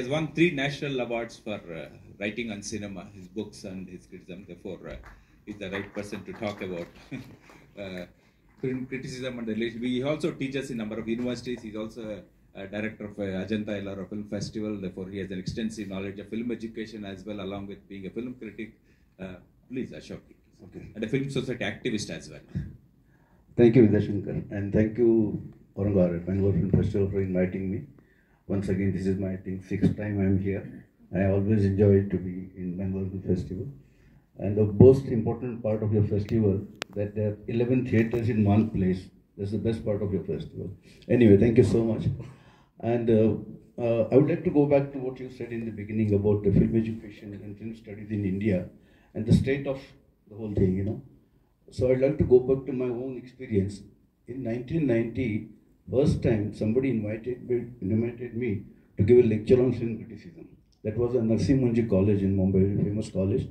He has won 3 national awards for writing on cinema, his books and his criticism. Therefore, he's the right person to talk about film criticism and relationship. He also teaches in a number of universities. He's also a director of Ajanta Ellora Film Festival. Therefore, he has an extensive knowledge of film education as well, along with being a film critic. Please, Ashok. Okay. And a film society activist as well. Thank you, Vidyashankar, and thank you, Aurangabad Bangalore Film Festival, for inviting me. Once again, this is my, I think, 6th time I'm here. I always enjoy to be in Bangalore Film Festival. And the most important part of your festival, that there are 11 theatres in one place. That's the best part of your festival. Anyway, thank you so much. And I would like to go back to what you said in the beginning about the film education and film studies in India and the state of the whole thing, you know. So I'd like to go back to my own experience. In 1990, first time somebody invited me to give a lecture on film criticism. That was at Narsimhanji College in Mumbai, a famous college.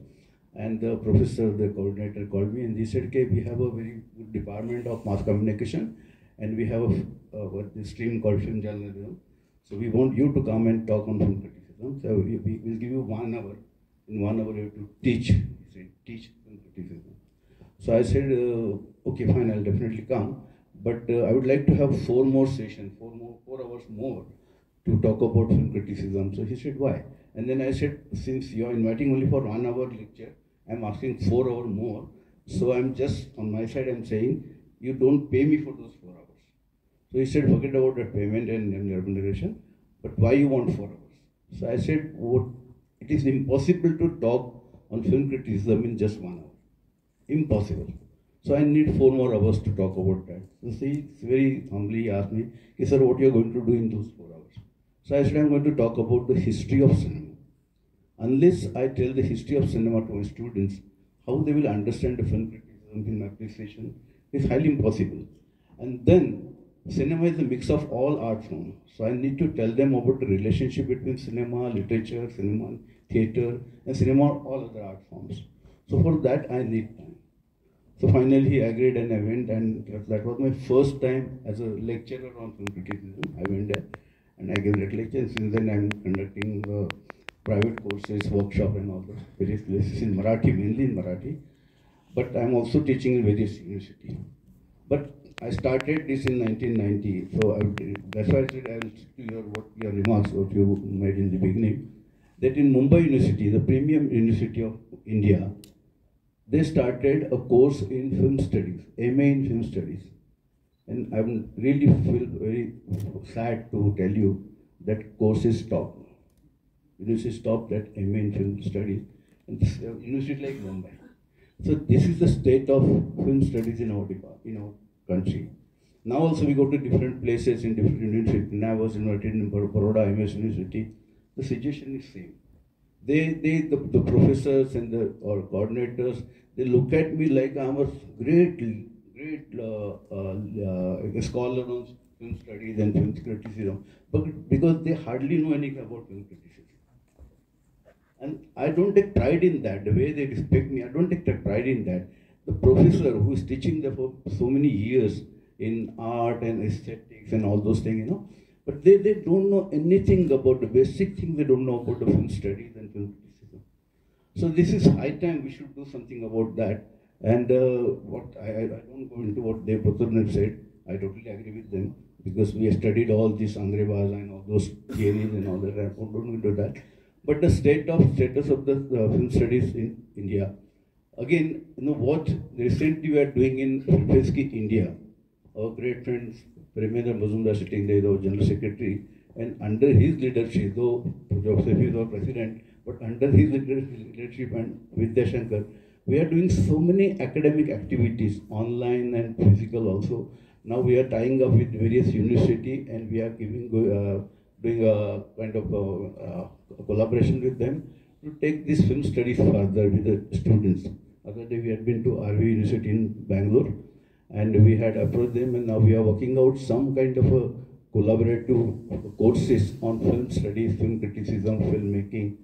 And the professor, the coordinator, called me and he said, okay, we have a very good department of mass communication and we have a stream called film journalism. So we want you to come and talk on film criticism. So we will give you 1 hour. In 1 hour you have to teach. He said, teach film criticism. So I said, okay, fine, I'll definitely come. But I would like to have 4 more sessions, 4 hours more to talk about film criticism. So he said, why? And then I said, since you are inviting only for 1 hour lecture, I'm asking 4 hours more. So I'm just, on my side, I'm saying, you don't pay me for those 4 hours. So he said, forget about that payment and remuneration, but why you want 4 hours? So I said, it is impossible to talk on film criticism in just 1 hour. Impossible. So I need 4 more hours to talk about that. So he very humbly asked me, okay, sir, what you are going to do in those 4 hours? So I said, I'm going to talk about the history of cinema. Unless I tell the history of cinema to my students, how they will understand the film criticism, film appreciation, is highly impossible. And then, cinema is a mix of all art forms. So I need to tell them about the relationship between cinema, literature, cinema, theatre, and cinema, all other art forms. So for that, I need time. So finally he agreed and I went, and that was my first time as a lecturer on film criticism. I went there and I gave that lecture, and since then I'm conducting private courses, workshop and all those various places in Marathi, mainly in Marathi. But I'm also teaching in various universities. But I started this in 1990, so that's why I said I will stick to your remarks, what you made in the beginning, that in Mumbai University, the premium university of India, they started a course in film studies, MA in film studies. And I really feel very sad to tell you that course is stopped. University stopped that MA in film studies, and this university like Mumbai. So this is the state of film studies in our country. Now also we go to different places in different universities. When I was invited in Baroda MS University, the situation is same. The professors and the coordinators, they look at me like I'm a great scholar on film studies and film criticism, but because they hardly know anything about film criticism. And I don't take pride in that. The way they respect me, I don't take pride in that. The professor who is teaching them for so many years in art and aesthetics and all those things, but they don't know anything about the basic things. They don't know about the film studies and film criticism. So this is high time we should do something about that. And I don't go into what they both have said. I totally agree with them, because we have studied all this Angrebaza and all those theories and all that. I don't go into that. But the status of the film studies in India, again, what recently we are doing in FIPRESCI India, our great friend Premendra Mazumdar sitting there, our General Secretary, and under his leadership, though Joseph is our president, but under his leadership and Vidyashankar, we are doing so many academic activities, online and physical also. Now we are tying up with various universities and we are doing a kind of collaboration with them to take this film studies further with the students. Other day we had been to RV University in Bangalore and we had approached them, and now we are working out some kind of a collaborative courses on film studies, film criticism, filmmaking.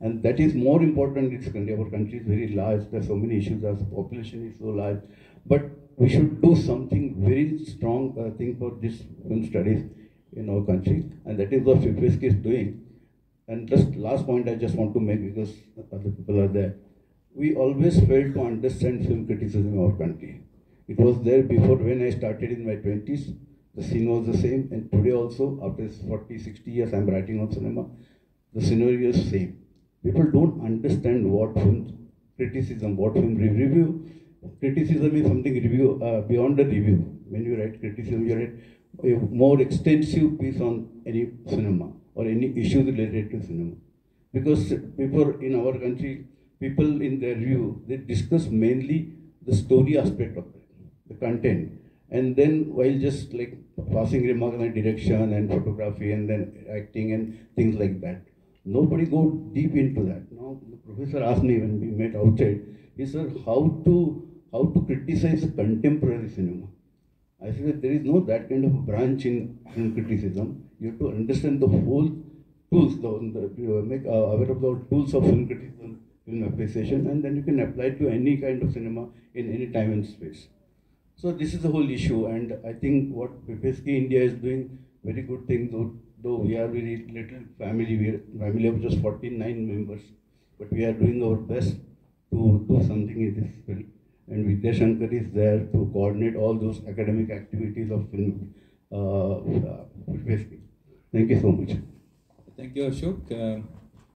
And that is more important. Our country is very large, there are so many issues, our population is so large. But we should do something very strong thing for this film studies in our country, and that is what FIPRESCI is doing. And just last point I just want to make, because other people are there. We always failed to understand film criticism in our country. It was there before when I started in my 20s. The scene was the same, and today also, after 40, 60 years I'm writing on cinema, the scenario is same. People don't understand what film criticism, what film review. Criticism is something review beyond the review. When you write criticism, you write a more extensive piece on any cinema or any issue related to cinema. Because people in our country, people in their view, they discuss mainly the story aspect of it, the content. And then while just like passing remarks on direction and photography and then acting and things like that, nobody go deep into that. Now the professor asked me when we met outside, he said, how to criticize contemporary cinema. I said there is no that kind of branch in film criticism. You have to understand the whole tools, make aware of the tools of film criticism, film appreciation, and then you can apply it to any kind of cinema in any time and space. So this is the whole issue, and I think what FIPRESCI India is doing very good things. Though we are very little family, we are a family of just 49 members, but we are doing our best to do something in this field. And Vidyashankar is there to coordinate all those academic activities of film. FIPRESCI. Thank you so much. Thank you, Ashok.